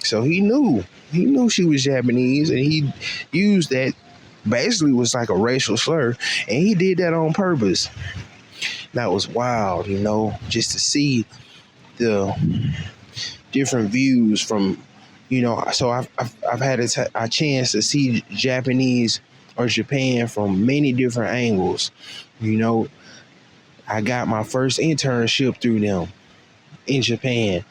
So he knew she was Japanese, and he used that, basically was like a racial slur, and he did that on purpose. That was wild, just to see the different views from, so I've had a chance to see Japanese or Japan from many different angles. I got my first internship through them in Japan.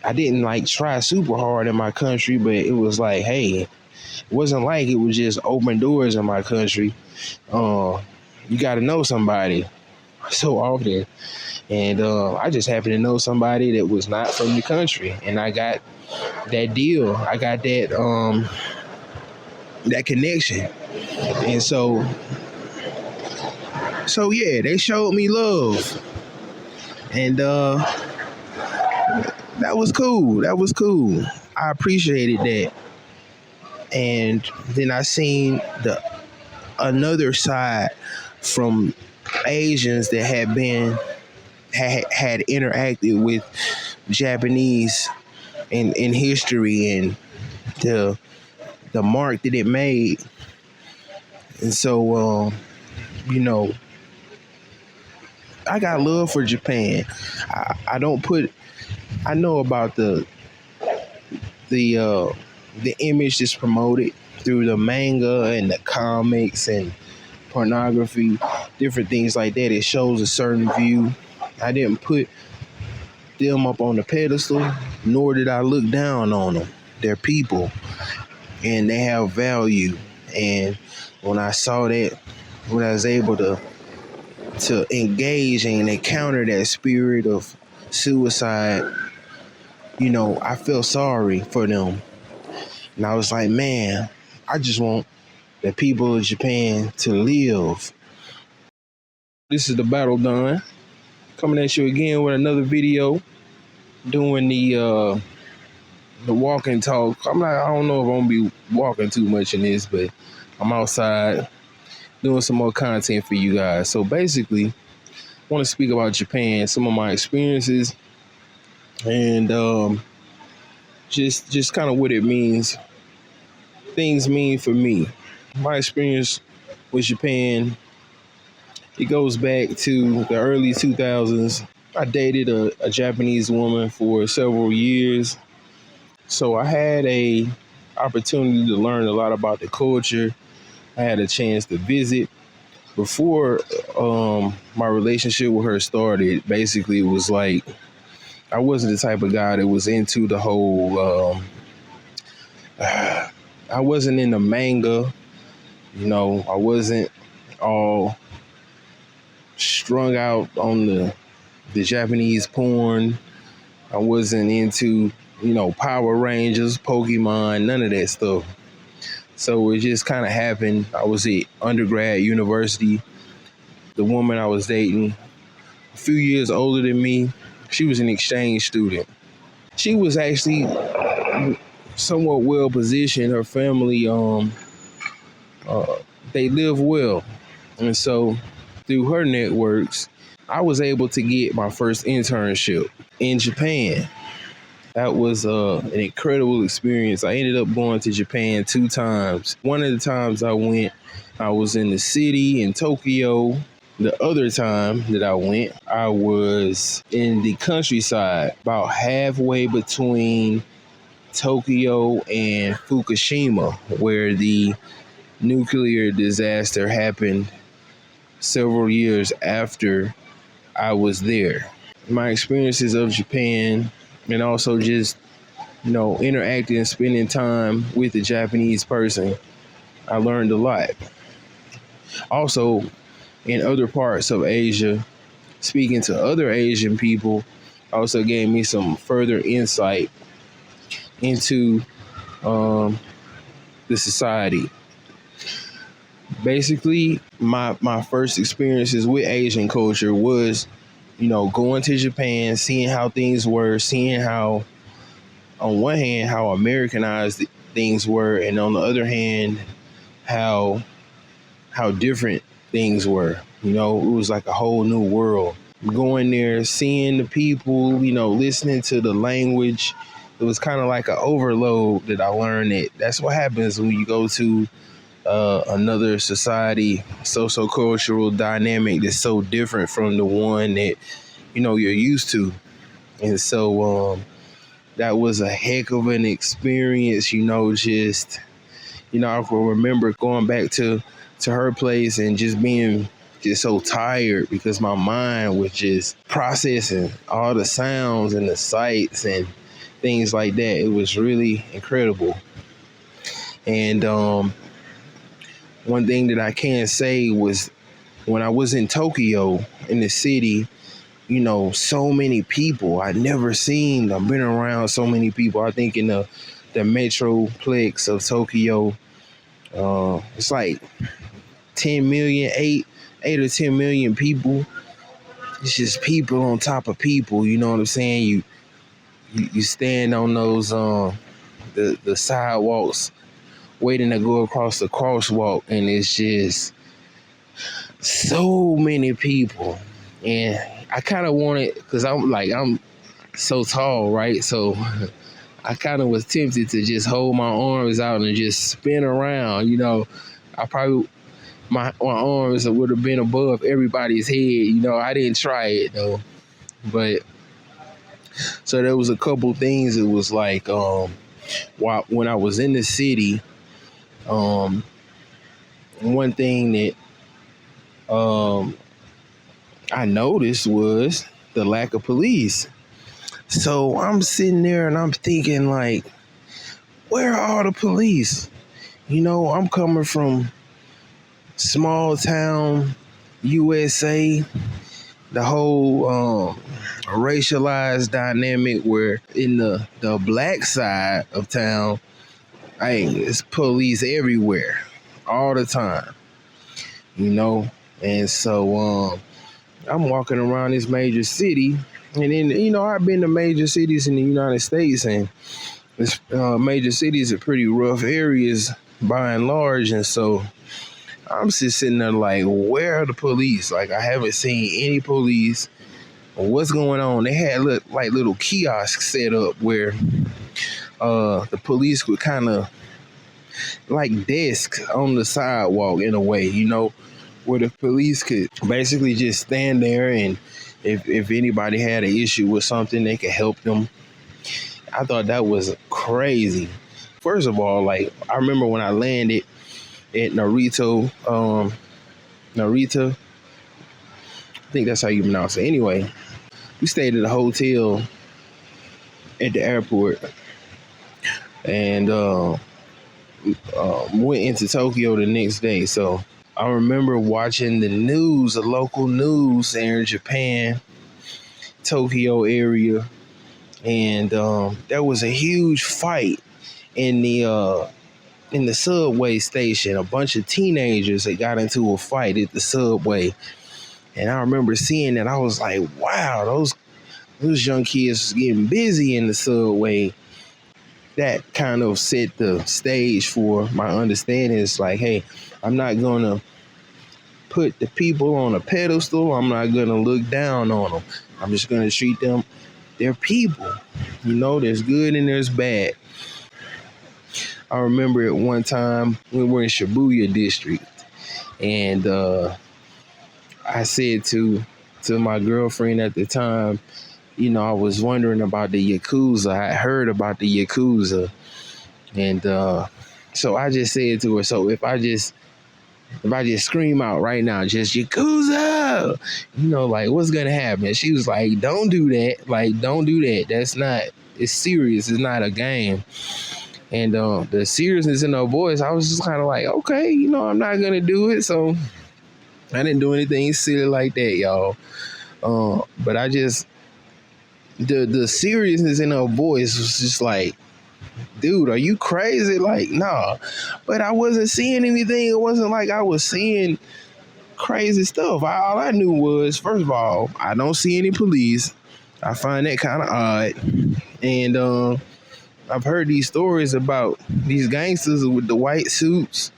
I didn't try super hard in my country, but it was like, hey, it wasn't like it was just open doors in my country. You got to know somebody so often. And I just happened to know somebody that was not from the country, and I got that deal. I got that that connection, and so yeah, they showed me love, and that was cool. I appreciated that, and then I seen another side from Asians that had interacted with Japanese in history, and the mark that it made. And so I got love for Japan. I know about the image that's promoted through the manga and the comics and pornography, different things like that. It shows a certain view. I didn't put them up on the pedestal, nor did I look down on them. They're people, and they have value. And when I saw that, when I was able to engage and encounter that spirit of suicide, I felt sorry for them. And I was like, man, I just want the people of Japan to live. This is the Battle Done, coming at you again with another video, doing the walk and talk. I don't know if I'm gonna be walking too much in this, but I'm outside doing some more content for you guys. So basically, I want to speak about Japan, some of my experiences, and just kind of what it means, things mean for me. My experience with Japan, it goes back to the early 2000s. I dated a Japanese woman for several years. So I had a opportunity to learn a lot about the culture. I had a chance to visit. Before my relationship with her started, basically it was like, I wasn't the type of guy that was into the whole, I wasn't in the manga, I wasn't all strung out on the Japanese porn. I wasn't into, Power Rangers, Pokemon, none of that stuff. So it just kind of happened. I was at undergrad university. The woman I was dating, a few years older than me, she was an exchange student. She was actually somewhat well positioned. Her family, they live well. And so through her networks, I was able to get my first internship in Japan. That was an incredible experience. I ended up going to Japan 2 times. One of the times I went, I was in the city in Tokyo. The other time that I went, I was in the countryside, about halfway between Tokyo and Fukushima, where the nuclear disaster happened several years after I was there. My experiences of Japan, and also just, interacting and spending time with a Japanese person, I learned a lot. Also, in other parts of Asia, speaking to other Asian people also gave me some further insight into the society. Basically, my first experiences with Asian culture was, going to Japan, seeing how things were, seeing how, on one hand, how Americanized things were, and on the other hand, how different things were. It was like a whole new world. Going there, seeing the people, listening to the language, it was kind of like an overload that I learned that that's what happens when you go to another society, socio-cultural dynamic that's so different from the one that you're used to. And so that was a heck of an experience. Just I can remember going back to her place and just being just so tired because my mind was just processing all the sounds and the sights and things like that. It was really incredible. And one thing that I can say was when I was in Tokyo, in the city, so many people. I've been around so many people. I think in the metroplex of Tokyo, it's like 10 million, 8 or 10 million people. It's just people on top of people. You know what I'm saying? You stand on those the sidewalks waiting to go across the crosswalk, and it's just so many people. And I kind of wanted, because I'm so tall, right? So I kind of was tempted to just hold my arms out and just spin around. I probably my arms would have been above everybody's head. I didn't try it though. But so there was a couple things. It was like when I was in the city, one thing that I noticed was the lack of police. So I'm sitting there and I'm thinking, like, where are all the police? I'm coming from small town USA, the whole racialized dynamic where in the black side of town, it's police everywhere all the time, and so I'm walking around this major city, and then I've been to major cities in the United States, and this major cities are pretty rough areas by and large, and so I'm just sitting there like, where are the police? Like, I haven't seen any police. What's going on? They had little kiosks set up where the police would kind of like desks on the sidewalk in a way, where the police could basically just stand there, and if anybody had an issue with something, they could help them. I thought that was crazy. First of all, like, I remember when I landed at Narita, I think that's how you pronounce it. Anyway, we stayed at a hotel at the airport, and went into Tokyo the next day. So I remember watching the news, the local news there in Japan, Tokyo area, and there was a huge fight in the subway station. A bunch of teenagers that got into a fight at the subway, and I remember seeing that. I was like, wow, those young kids was getting busy in the subway. That kind of set the stage for my understanding. It's like, hey, I'm not gonna put the people on a pedestal. I'm not gonna look down on them. I'm just gonna treat them. They're people. There's good and there's bad. I remember at one time we were in Shibuya district, and I said to my girlfriend at the time, I was wondering about the Yakuza. I heard about the Yakuza, and so I just said to her, so if I just scream out right now, just Yakuza, like, what's gonna happen? She was like, don't do that. Like, don't do that. That's not, it's serious. It's not a game. And the seriousness in her voice, I was just kind of like, okay, I'm not gonna do it. So I didn't do anything silly like that, y'all. But I just, the seriousness in her voice was just like, dude, are you crazy? Like, nah. But I wasn't seeing anything. It wasn't like I was seeing crazy stuff. All I knew was, first of all, I don't see any police. I find that kind of odd. And I've heard these stories about these gangsters with the white suits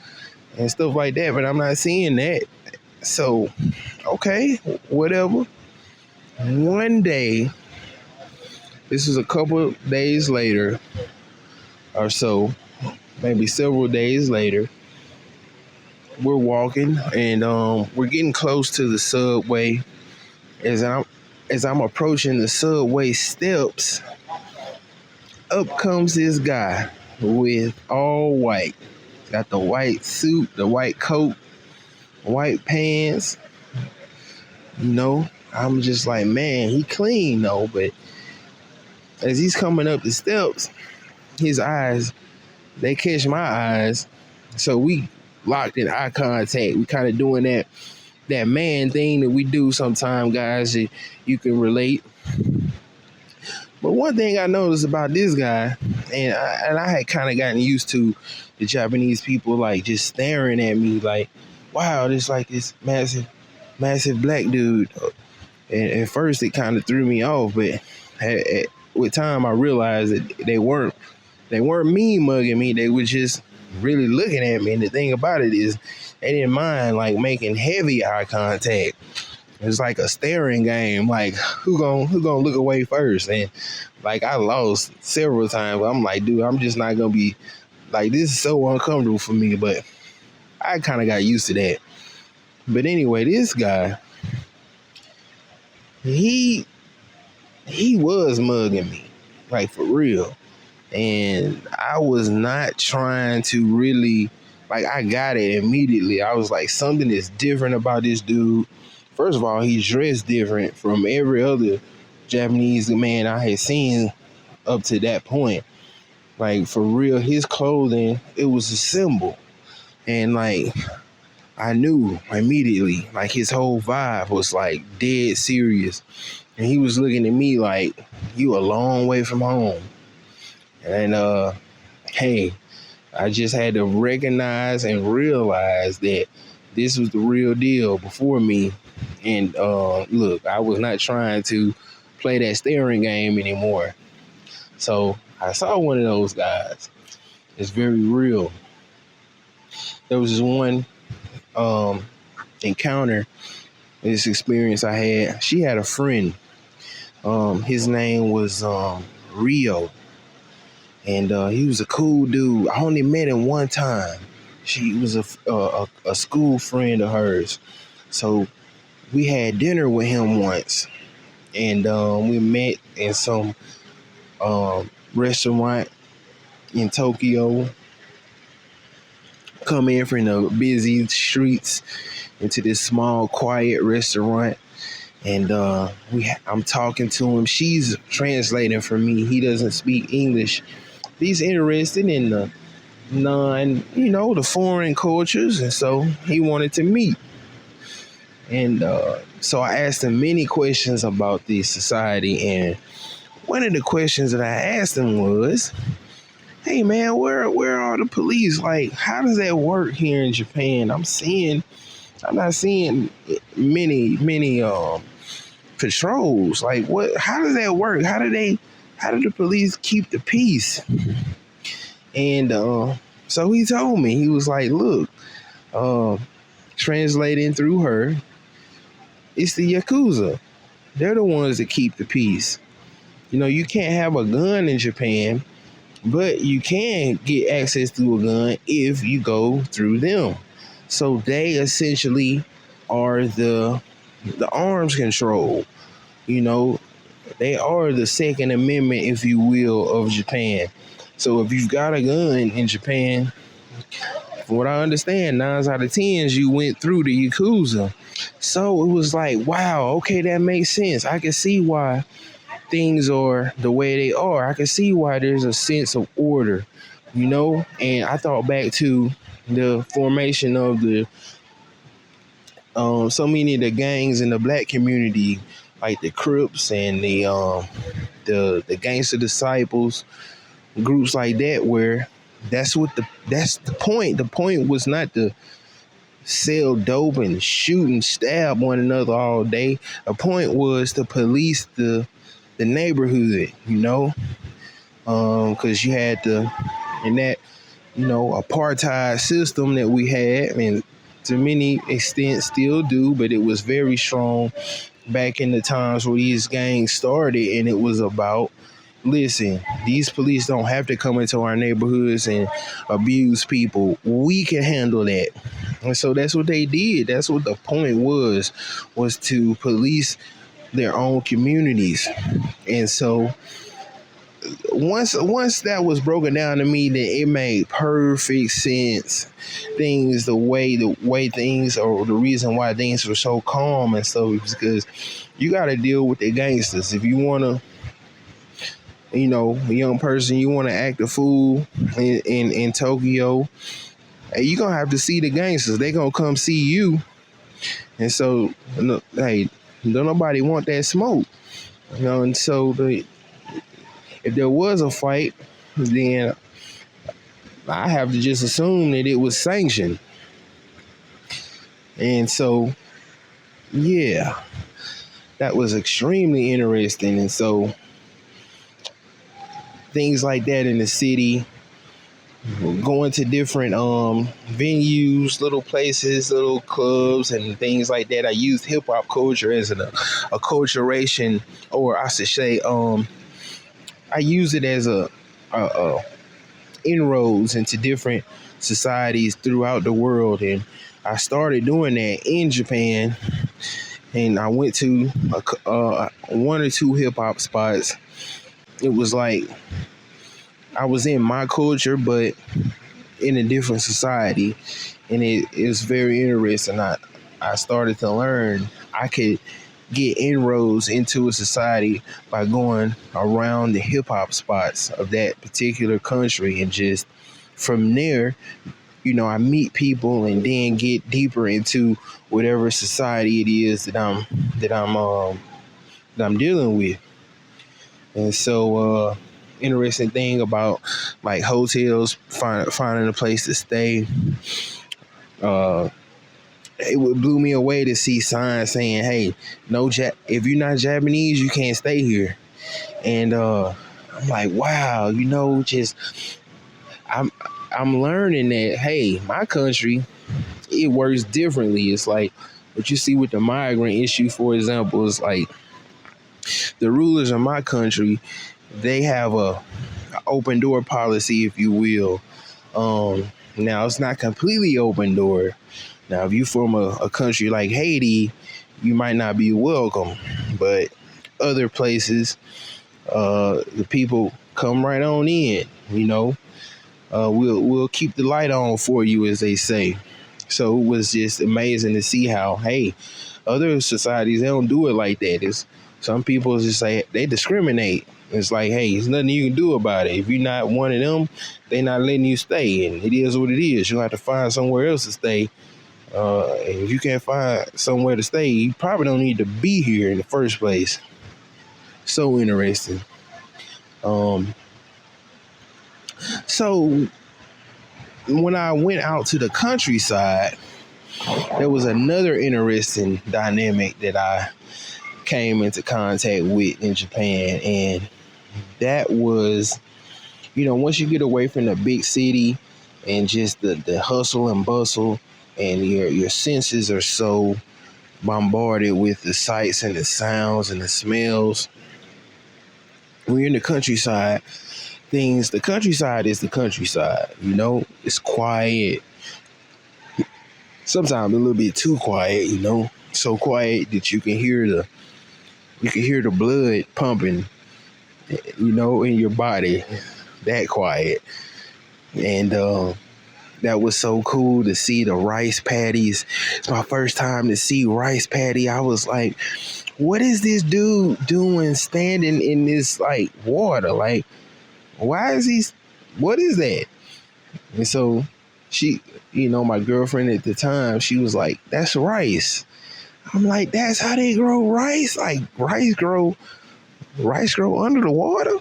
and stuff like that, but I'm not seeing that. So, okay, whatever. One day, This was a couple days later or so, maybe several days later. We're walking and we're getting close to the subway. As I'm approaching the subway steps, up comes this guy with all white. Got the white suit, the white coat, white pants. I'm just like, man, he clean though. But as he's coming up the steps, his eyes, they catch my eyes. So we locked in eye contact. We kind of doing that man thing that we do sometimes, guys. You can relate. But one thing I noticed about this guy, and I had kind of gotten used to the Japanese people like just staring at me like, wow, this like this massive black dude. And at first it kind of threw me off, but with time I realized that they weren't mean mugging me. They were just really looking at me. And the thing about it is they didn't mind like making heavy eye contact. It's like a staring game. Like who gonna look away first? And like I lost several times. I'm like, dude, I'm just not gonna be like, this is so uncomfortable for me. But I kind of got used to that. But anyway, this guy, he was mugging me, like for real. And I was not trying to really, like, I got it immediately. I was like, something is different about this dude. First of all, he's dressed different from every other Japanese man I had seen up to that point. Like, for real, his clothing, it was a symbol. And, like, I knew immediately, like, his whole vibe was, like, dead serious. And he was looking at me like, you a long way from home. And, hey, I just had to recognize and realize that this was the real deal before me. And look, I was not trying to play that staring game anymore. So I saw one of those guys. It's very real. There was this one encounter, this experience I had. She had a friend. His name was Rio. And he was a cool dude. I only met him one time. She was a school friend of hers. So we had dinner with him once. And we met in some restaurant in Tokyo. Come in from the busy streets into this small, quiet restaurant. And I'm talking to him. She's translating for me. He doesn't speak English. He's interested in the the foreign cultures, and so he wanted to meet. And so I asked him many questions about the society, and one of the questions that I asked him was, "Hey man, where are the police? Like, how does that work here in Japan? I'm not seeing many patrols. Like, what? How does that work? How do the police keep the peace?" And so he told me, he was like, look, translating through her, it's the Yakuza. They're the ones that keep the peace. You can't have a gun in Japan, but you can get access to a gun if you go through them. So they essentially are the arms control. They are the Second Amendment, if you will, of Japan. So if you've got a gun in Japan, from what I understand, 9 out of 10 you went through the Yakuza. So it was like, wow, okay, that makes sense. I can see why things are the way they are. I can see why there's a sense of order, And I thought back to the formation of the so many of the gangs in the black community, like the Crips and the Gangster Disciples, groups like that, where that's the point. The point was not to sell dope and shoot and stab one another all day. The point was to police the neighborhood, because you had in that apartheid system that we had, and to many extent still do, but it was very strong back in the times where these gangs started, and it was about listen, these police don't have to come into our neighborhoods and abuse people. We can handle that. And so that's what they did. That's what the point was to police their own communities. And so once that was broken down to me, then it made perfect sense. The way things, or the reason why things were so calm and stuff, is because you got to deal with the gangsters. If you want to, a young person, you want to act a fool in Tokyo, hey, you gonna have to see the gangsters. They gonna come see you. And so, hey, don't nobody want that smoke. And so if there was a fight, then I have to just assume that it was sanctioned. And so, yeah, that was extremely interesting. And so things like that in the city, going to different venues, little places, little clubs and things like that. I used hip hop culture as a acculturation, or I should say, I use it as a inroads into different societies throughout the world. And I started doing that in Japan, and I went to one or two hip hop spots. It was like I was in my culture, but in a different society, and it was very interesting. I started to learn I could get inroads into a society by going around the hip hop spots of that particular country, and just from there, I meet people and then get deeper into whatever society it is that I'm dealing with. And so, interesting thing about like hotels, finding a place to stay. It blew me away to see signs saying, "Hey, if you're not Japanese, you can't stay here." And I'm like, wow, just I'm learning that, hey, my country, it works differently. It's like what you see with the migrant issue, for example, is like the rulers of my country, they have a open door policy, if you will. Now it's not completely open door. Now, if you from a country like Haiti, you might not be welcome, but other places, the people come right on in. We'll keep the light on for you, as they say. So it was just amazing to see how, hey, other societies, they don't do it like that. It's some people just say they discriminate. It's like, hey, there's nothing you can do about it. If you're not one of them, they're not letting you stay, and it is what it is. You'll have to find somewhere else to stay. And if you can't find somewhere to stay, you probably don't need to be here in the first place. So interesting. So when I went out to the countryside, there was another interesting dynamic that I came into contact with in Japan, and that was, once you get away from the big city and just the hustle and bustle, and your senses are so bombarded with the sights and the sounds and the smells. When you're in the countryside, the countryside is the countryside. It's quiet. Sometimes a little bit too quiet. So quiet that you can hear the blood pumping. In your body. That quiet. And that was so cool to see the rice paddies. It's my first time to see rice paddy. I was like, what is this dude doing standing in this like water? Like, why is he, what is that? And so she, my girlfriend at the time, she was like, that's rice. I'm like, that's how they grow rice? Like rice grow under the water?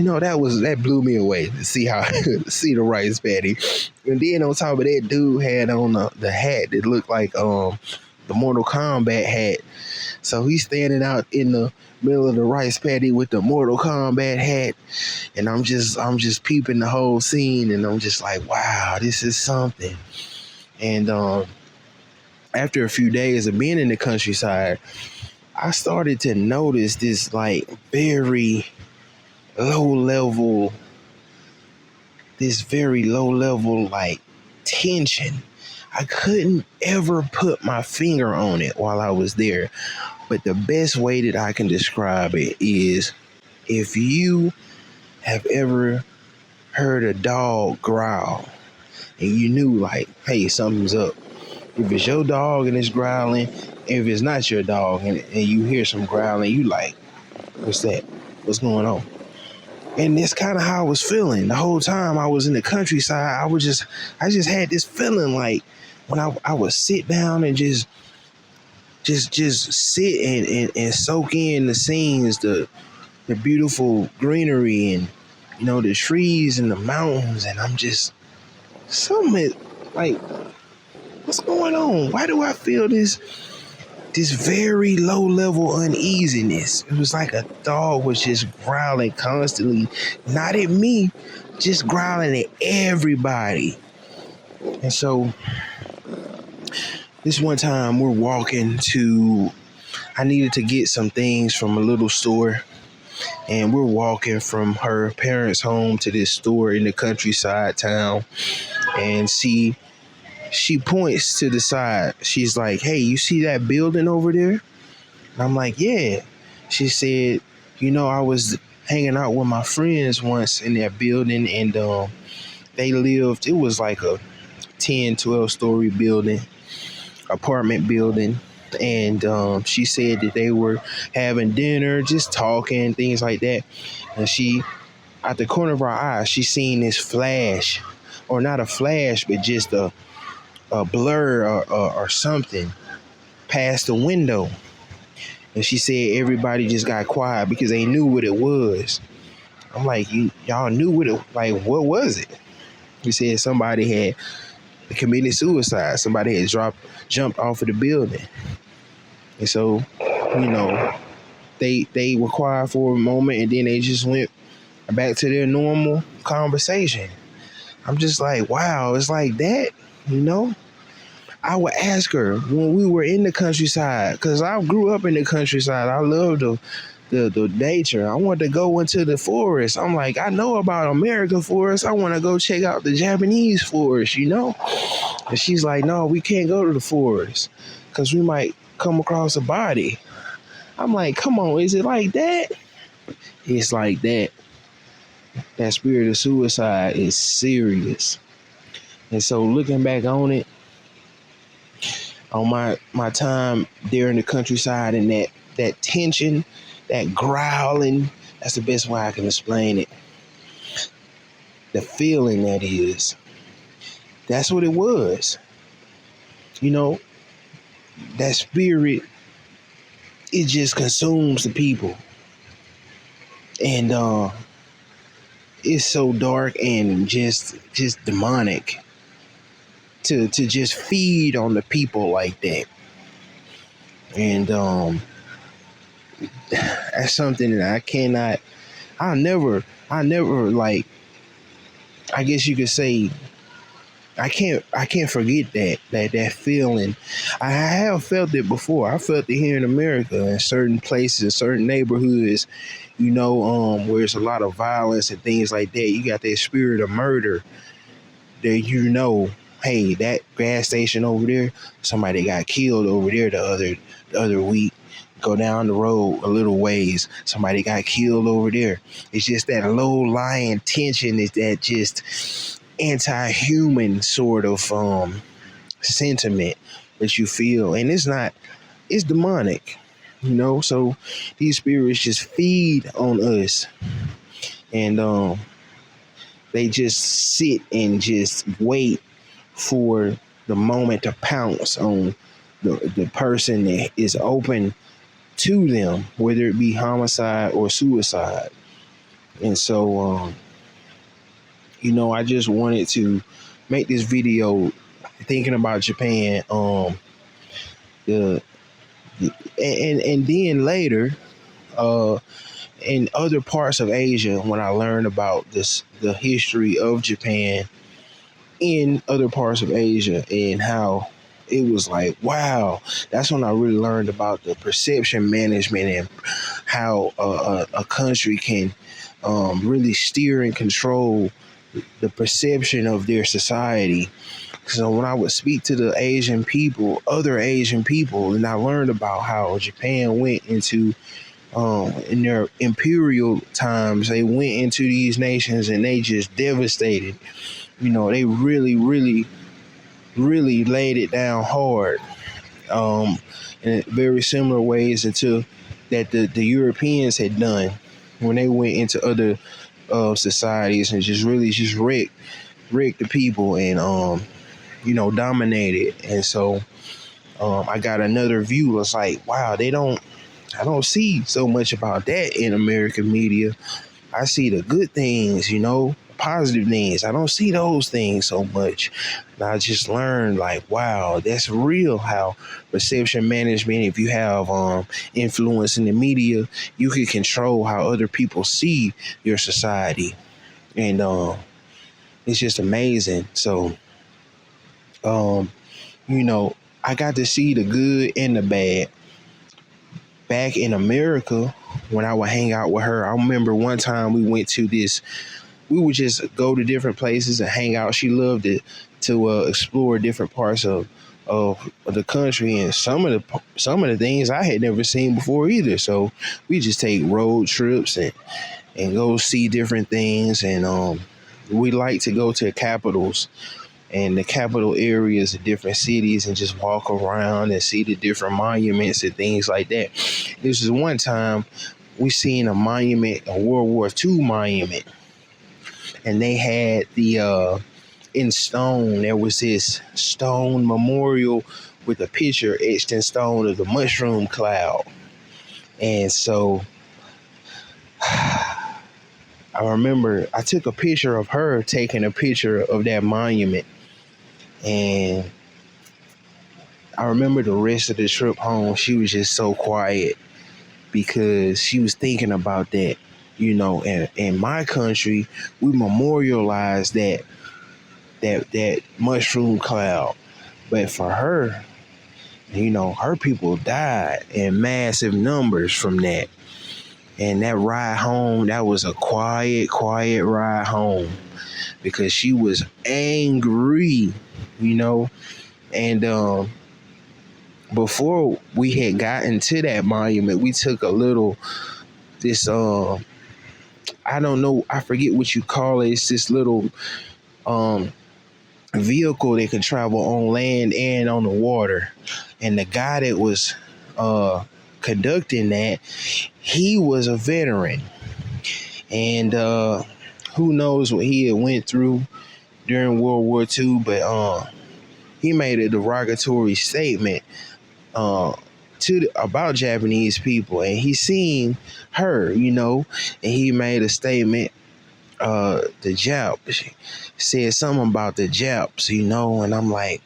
That blew me away to see the rice paddy. And then on top of that, dude had on the hat that looked like the Mortal Kombat hat. So he's standing out in the middle of the rice paddy with the Mortal Kombat hat, and I'm just peeping the whole scene, and I'm just like, wow, this is something. And after a few days of being in the countryside, I started to notice this like very low level, this very low level like tension. I couldn't ever put my finger on it while I was there. But the best way that I can describe it is, if you have ever heard a dog growl and you knew like, hey, something's up. If it's your dog and it's growling, if it's not your dog and you hear some growling, you like, what's that? What's going on? And that's kind of how I was feeling the whole time I was in the countryside. I just had this feeling like when I would sit down and just sit and soak in the scenes, the beautiful greenery and, you know, the trees and the mountains. And I'm just, something like, what's going on? Why do I feel this very low level uneasiness? It was like a dog was just growling constantly, not at me, just growling at everybody. And so this one time we're walking to, I needed to get some things from a little store, and we're walking from her parents' home to this store in the countryside town, and she points to the side. She's like, hey, you see that building over there? And I'm like, yeah. She said, you know, I was hanging out with my friends once in that building, and they lived, it was like a 10, 12 story building, apartment building. And she said that they were having dinner, just talking, things like that. And she, out the corner of her eye, she seen this flash, or not a flash, but just a blur or something past the window. And she said everybody just got quiet because they knew what it was. I'm like, y'all knew what it, like, what was it? He said somebody had committed suicide. Somebody had jumped off of the building. And so, you know, they were quiet for a moment, and then they just went back to their normal conversation. I'm just like, wow, it's like that, you know? I would ask her when we were in the countryside, because I grew up in the countryside. I love the nature. I wanted to go into the forest. I'm like, I know about American forest. I want to go check out the Japanese forest, you know? And she's like, no, we can't go to the forest because we might come across a body. I'm like, come on, is it like that? It's like that. That spirit of suicide is serious. And so looking back on it, on my time there in the countryside, and that tension, that growling, that's the best way I can explain it. The feeling that is, that's what it was. You know, that spirit, it just consumes the people. And it's so dark and just demonic to just feed on the people like that. And that's something that I'll never like, I guess you could say, I can't forget that feeling. I have felt it before. I felt it here in America in certain places, certain neighborhoods, you know, where it's a lot of violence and things like that. You got that spirit of murder that, you know, hey, that gas station over there, somebody got killed over there the other week. Go down the road a little ways, somebody got killed over there. It's just that low-lying tension, is that just anti-human sort of sentiment that you feel. And it's demonic, you know? So these spirits just feed on us. And they just sit and just wait for the moment to pounce on the person that is open to them, whether it be homicide or suicide. And so, you know, I just wanted to make this video thinking about Japan. And then later, in other parts of Asia, when I learned about the history of Japan in other parts of Asia, and how it was like, wow, that's when I really learned about the perception management and how a country can really steer and control the perception of their society. So when I would speak to the Asian people, other Asian people, and I learned about how Japan went into in their imperial times, they went into these nations and they just devastated. They really, really, really laid it down hard, in very similar ways into that the Europeans had done when they went into other societies and just really just wrecked the people and dominated. And so I got another view. It's like, wow, I don't see so much about that in American media. I see the good things, positive things. I don't see those things so much. And I just learned, like, wow, that's real how perception management, if you have influence in the media, you can control how other people see your society. And it's just amazing. So, I got to see the good and the bad. Back in America, when I would hang out with her, I remember one time we went to we would just go to different places and hang out. She loved it to explore different parts of the country, and some of the things I had never seen before either. So we just take road trips and go see different things, and we like to go to capitals and the capital areas of different cities and just walk around and see the different monuments and things like that. This is one time we seen a monument, a World War II monument, and they had the in stone, there was this stone memorial with a picture etched in stone of the mushroom cloud. And so I remember I took a picture of her taking a picture of that monument. And I remember the rest of the trip home, she was just so quiet because she was thinking about that. And in my country, we memorialize that mushroom cloud. But for her, her people died in massive numbers from that. And that ride home, that was a quiet ride home because she was angry, and before we had gotten to that monument, we took I don't know, I forget what you call it. It's this little vehicle that can travel on land and on the water. And the guy that was conducting that, he was a veteran. And who knows what he had went through during World War II, but he made a derogatory statement about Japanese people, and he seen her, and he made a statement. The Japs said something about the Japs, and I'm like,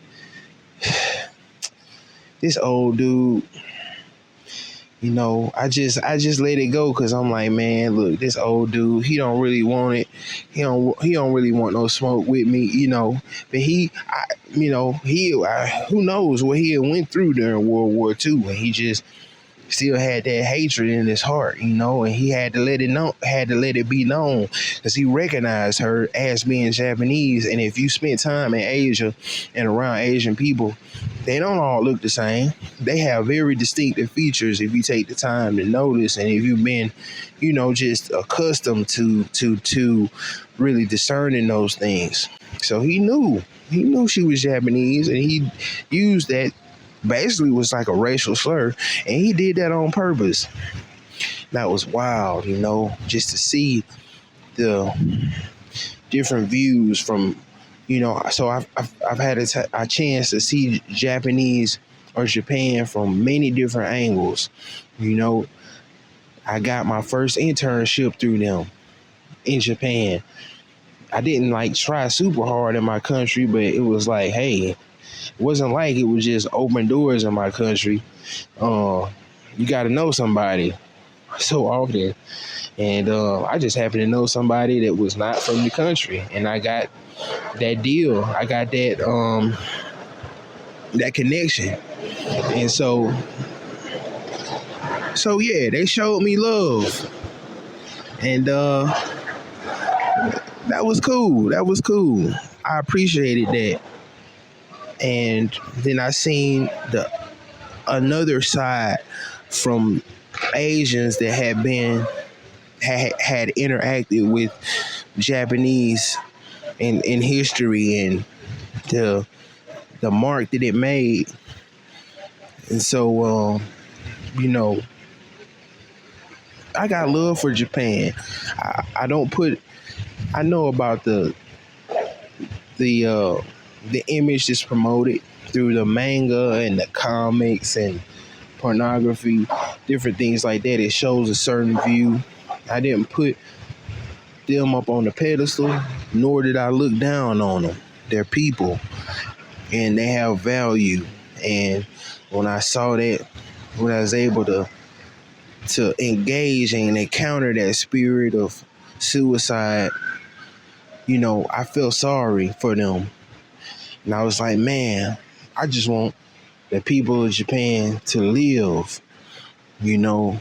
this old dude. I just let it go because I'm like, man, look, this old dude, he don't really want it. He don't really want no smoke with me, But who knows what he had went through during World War II, and he just still had that hatred in his heart, and he had to let it be known because he recognized her as being Japanese. And if you spend time in Asia and around Asian people, they don't all look the same. They have very distinctive features if you take the time to notice, and if you've been, just accustomed to really discerning those things. So he knew she was Japanese, and he used that. Basically was like a racial slur, and he did that on purpose. That was wild, just to see the different views from, so I've had a chance to see Japanese or Japan from many different angles. I got my first internship through them in Japan. I didn't try super hard in my country, but it was like, hey, it wasn't like it was just open doors in my country. You got to know somebody so often. And I just happened to know somebody that was not from the country. And I got that deal. I got that connection. And so yeah, they showed me love. And that was cool. That was cool. I appreciated that. And then I seen the another side from Asians that had interacted with Japanese in history and the mark that it made. And so you know, I got love for Japan. I don't put I know about the image that's promoted through the manga and the comics and pornography, different things like that. It shows a certain view. I didn't put them up on the pedestal, nor did I look down on them. They're people, and they have value. And when I saw that, when I was able to engage and encounter that spirit of suicide, you know, I felt sorry for them. And I was like, man, I just want the people of Japan to live. You know,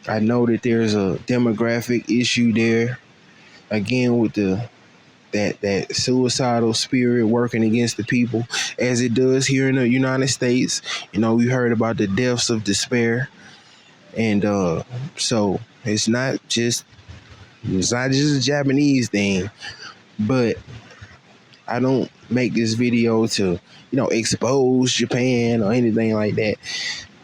I know that there's a demographic issue there. Again, with that suicidal spirit working against the people, as it does here in the United States. You know, we heard about the deaths of despair, and so it's not just a Japanese thing. But I don't make this video to, expose Japan or anything like that.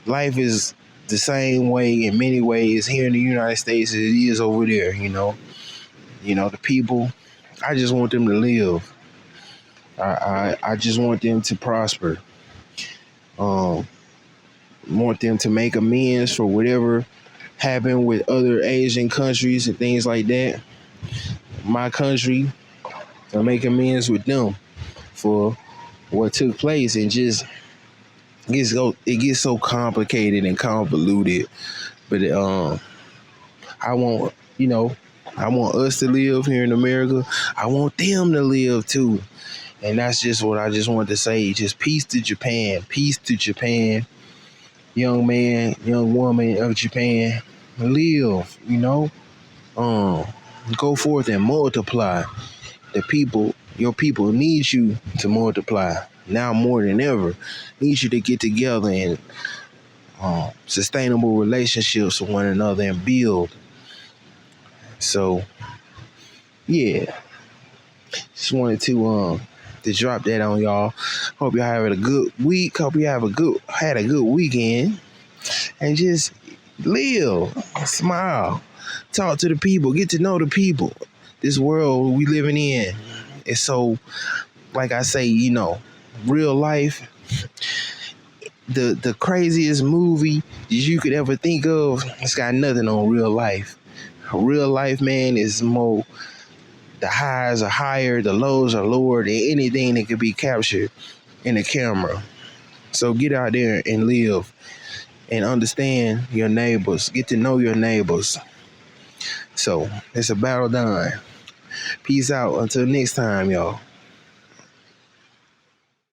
Life is the same way in many ways here in the United States as it is over there, the people, I just want them to live. I just want them to prosper. Want them to make amends for whatever happened with other Asian countries and things like that. My country, to make amends with them for what took place, and just it gets so complicated and convoluted. But I want us to live here in America. I want them to live too. And that's just what I just wanted to say. Just peace to Japan. Peace to Japan. Young man, young woman of Japan, live, go forth and multiply. Your people need you to multiply now more than ever. Need you to get together and sustainable relationships with one another and build. So, yeah, just wanted to drop that on y'all. Hope y'all having a good week. Hope you had a good weekend, and just live, smile, talk to the people, get to know the people. This world we living in is so, like I say, real life. The craziest movie that you could ever think of, it's got nothing on real life. Real life, man, is more. The highs are higher, the lows are lower than anything that could be captured in a camera. So get out there and live and understand your neighbors. Get to know your neighbors. So it's a battle done. Peace out. Until next time, y'all.